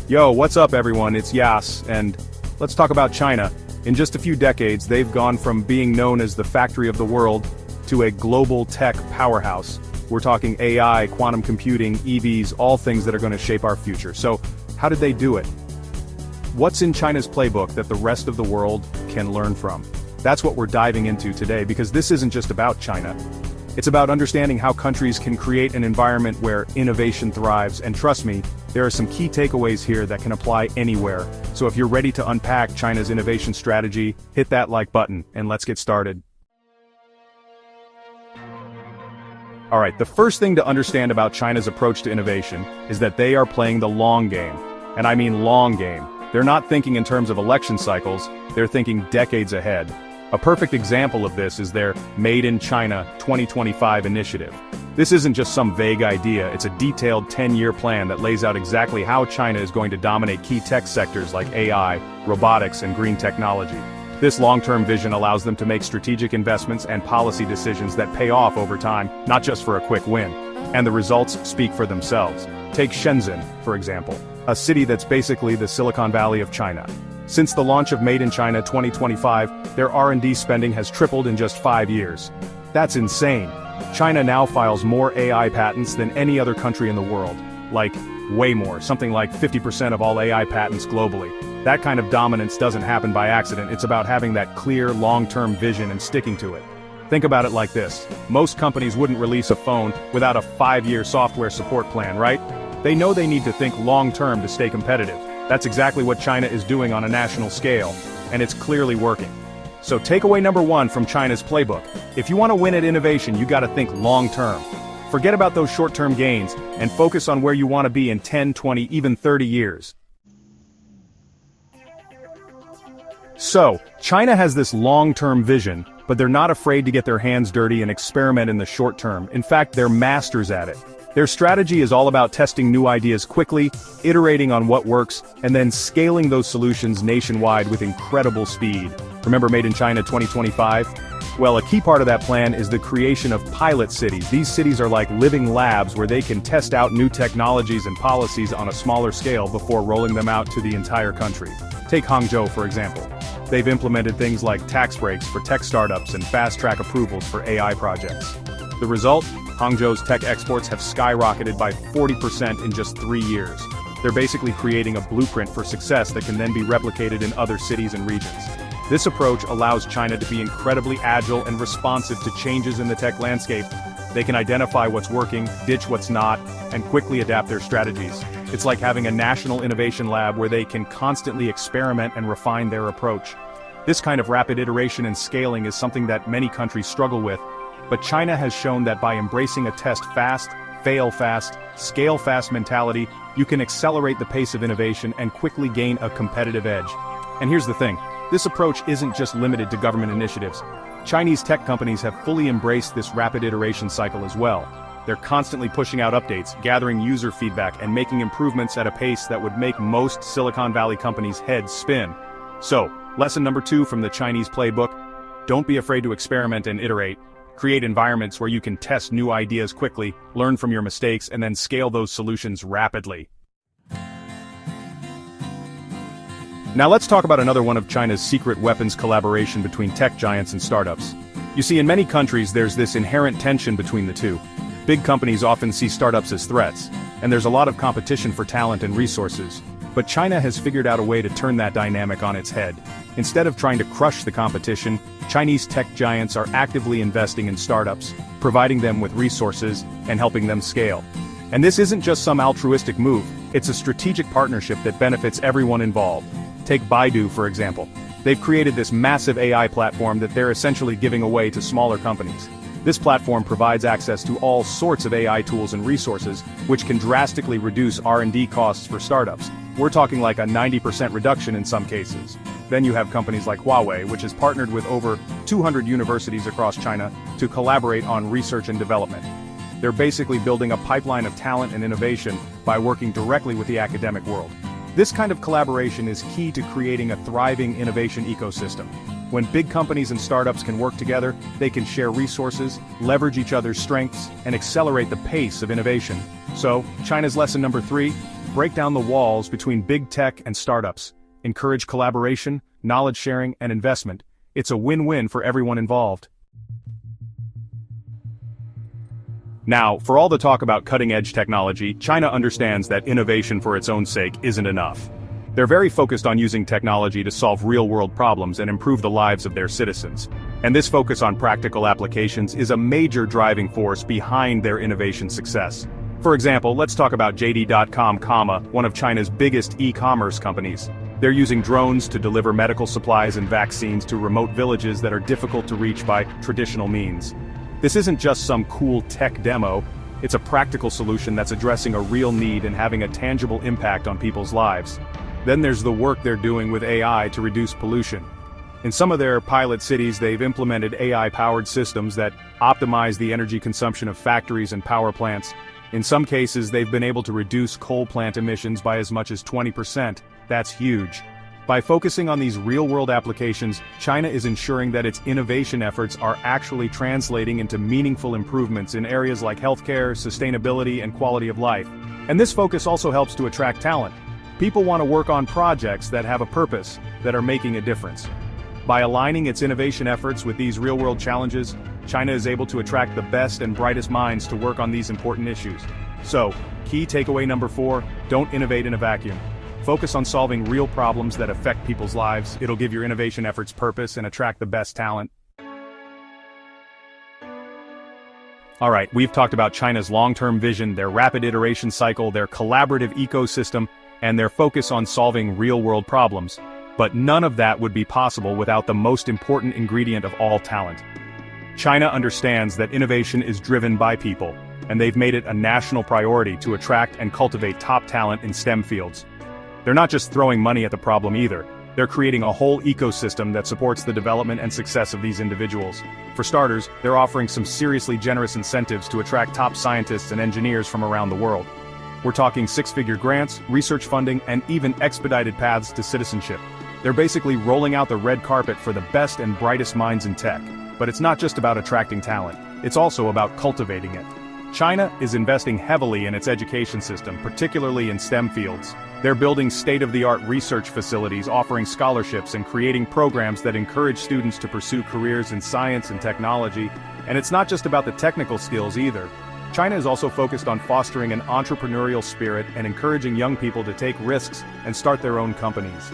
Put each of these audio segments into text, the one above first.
Yo, what's up everyone, it's Yas, and let's talk about China. In just a few decades, they've gone from being known as the factory of the world to a global tech powerhouse. We're talking AI, quantum computing, EVs, all things that are going to shape our future. So, how did they do it? What's in China's playbook that the rest of the world can learn from? That's what we're diving into today, because this isn't just about China. It's about understanding how countries can create an environment where innovation thrives, and trust me, there are some key takeaways here that can apply anywhere. So if you're ready to unpack China's innovation strategy, hit that like button, and let's get started. Alright, the first thing to understand about China's approach to innovation is that they are playing the long game. And I mean long game. They're not thinking in terms of election cycles, they're thinking decades ahead. A perfect example of this is their Made in China 2025 initiative. This isn't just some vague idea, it's a detailed 10-year plan that lays out exactly how China is going to dominate key tech sectors like AI, robotics, and green technology. This long-term vision allows them to make strategic investments and policy decisions that pay off over time, not just for a quick win. And the results speak for themselves. Take Shenzhen, for example, a city that's basically the Silicon Valley of China. Since the launch of Made in China 2025, their R&D spending has tripled in just 5 years. That's insane. China now files more AI patents than any other country in the world. Like, way more, something like 50% of all AI patents globally. That kind of dominance doesn't happen by accident, it's about having that clear, long-term vision and sticking to it. Think about it like this. Most companies wouldn't release a phone without a 5-year software support plan, right? They know they need to think long-term to stay competitive. That's exactly what China is doing on a national scale, and it's clearly working. So takeaway number 1 from China's playbook. If you want to win at innovation, you gotta think long-term. Forget about those short-term gains, and focus on where you want to be in 10, 20, even 30 years. So, China has this long-term vision, but they're not afraid to get their hands dirty and experiment in the short term. In fact, they're masters at it. Their strategy is all about testing new ideas quickly, iterating on what works, and then scaling those solutions nationwide with incredible speed. Remember Made in China 2025? Well, a key part of that plan is the creation of pilot cities. These cities are like living labs where they can test out new technologies and policies on a smaller scale before rolling them out to the entire country. Take Hangzhou, for example. They've implemented things like tax breaks for tech startups and fast-track approvals for AI projects. The result? Hangzhou's tech exports have skyrocketed by 40% in just 3 years. They're basically creating a blueprint for success that can then be replicated in other cities and regions. This approach allows China to be incredibly agile and responsive to changes in the tech landscape. They can identify what's working, ditch what's not, and quickly adapt their strategies. It's like having a national innovation lab where they can constantly experiment and refine their approach. This kind of rapid iteration and scaling is something that many countries struggle with, but China has shown that by embracing a test fast, fail fast, scale fast mentality, you can accelerate the pace of innovation and quickly gain a competitive edge. And here's the thing, this approach isn't just limited to government initiatives. Chinese tech companies have fully embraced this rapid iteration cycle as well. They're constantly pushing out updates, gathering user feedback, and making improvements at a pace that would make most Silicon Valley companies' heads spin. So, lesson number 2 from the Chinese playbook: don't be afraid to experiment and iterate. Create environments where you can test new ideas quickly, learn from your mistakes, and then scale those solutions rapidly. Now let's talk about another one of China's secret weapons: collaboration between tech giants and startups. You see, in many countries there's this inherent tension between the two. Big companies often see startups as threats, and there's a lot of competition for talent and resources. But China has figured out a way to turn that dynamic on its head. Instead of trying to crush the competition, Chinese tech giants are actively investing in startups, providing them with resources, and helping them scale. And this isn't just some altruistic move, it's a strategic partnership that benefits everyone involved. Take Baidu, for example. They've created this massive AI platform that they're essentially giving away to smaller companies. This platform provides access to all sorts of AI tools and resources, which can drastically reduce R&D costs for startups. We're talking like a 90% reduction in some cases. Then you have companies like Huawei, which has partnered with over 200 universities across China to collaborate on research and development. They're basically building a pipeline of talent and innovation by working directly with the academic world. This kind of collaboration is key to creating a thriving innovation ecosystem. When big companies and startups can work together, they can share resources, leverage each other's strengths, and accelerate the pace of innovation. So, China's lesson number 3, break down the walls between big tech and startups, encourage collaboration, knowledge sharing, and investment. It's a win-win for everyone involved. Now, for all the talk about cutting-edge technology, China understands that innovation for its own sake isn't enough. They're very focused on using technology to solve real-world problems and improve the lives of their citizens. And this focus on practical applications is a major driving force behind their innovation success. For example, let's talk about JD.com, one of China's biggest e-commerce companies. They're using drones to deliver medical supplies and vaccines to remote villages that are difficult to reach by traditional means. This isn't just some cool tech demo, it's a practical solution that's addressing a real need and having a tangible impact on people's lives. Then there's the work they're doing with AI to reduce pollution. In some of their pilot cities, they've implemented AI-powered systems that optimize the energy consumption of factories and power plants. In some cases, they've been able to reduce coal plant emissions by as much as 20%. That's huge. By focusing on these real-world applications, China is ensuring that its innovation efforts are actually translating into meaningful improvements in areas like healthcare, sustainability, and quality of life. And this focus also helps to attract talent. People want to work on projects that have a purpose, that are making a difference. By aligning its innovation efforts with these real-world challenges, China is able to attract the best and brightest minds to work on these important issues. So, key takeaway number 4, don't innovate in a vacuum. Focus on solving real problems that affect people's lives. It'll give your innovation efforts purpose and attract the best talent. Alright, we've talked about China's long-term vision, their rapid iteration cycle, their collaborative ecosystem, and their focus on solving real-world problems. But none of that would be possible without the most important ingredient of all, talent. China understands that innovation is driven by people, and they've made it a national priority to attract and cultivate top talent in STEM fields. They're not just throwing money at the problem either. They're creating a whole ecosystem that supports the development and success of these individuals. For starters, they're offering some seriously generous incentives to attract top scientists and engineers from around the world. We're talking 6-figure grants, research funding, and even expedited paths to citizenship. They're basically rolling out the red carpet for the best and brightest minds in tech. But it's not just about attracting talent, it's also about cultivating it. China is investing heavily in its education system, particularly in STEM fields. They're building state-of-the-art research facilities, offering scholarships and creating programs that encourage students to pursue careers in science and technology. And it's not just about the technical skills either. China is also focused on fostering an entrepreneurial spirit and encouraging young people to take risks and start their own companies.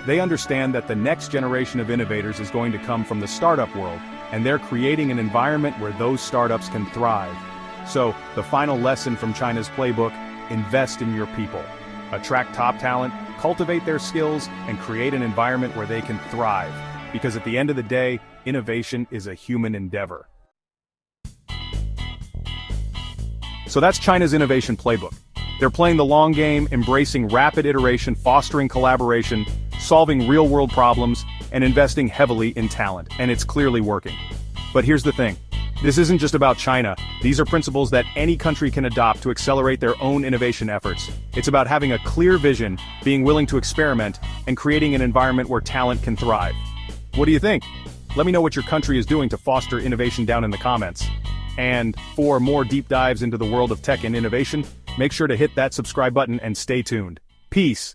They understand that the next generation of innovators is going to come from the startup world, and they're creating an environment where those startups can thrive. So, the final lesson from China's playbook: invest in your people. Attract top talent, cultivate their skills, and create an environment where they can thrive. Because at the end of the day, innovation is a human endeavor. So that's China's innovation playbook. They're playing the long game, embracing rapid iteration, fostering collaboration, solving real-world problems, and investing heavily in talent. And it's clearly working. But here's the thing. This isn't just about China. These are principles that any country can adopt to accelerate their own innovation efforts. It's about having a clear vision, being willing to experiment, and creating an environment where talent can thrive. What do you think? Let me know what your country is doing to foster innovation down in the comments. And for more deep dives into the world of tech and innovation, make sure to hit that subscribe button and stay tuned. Peace.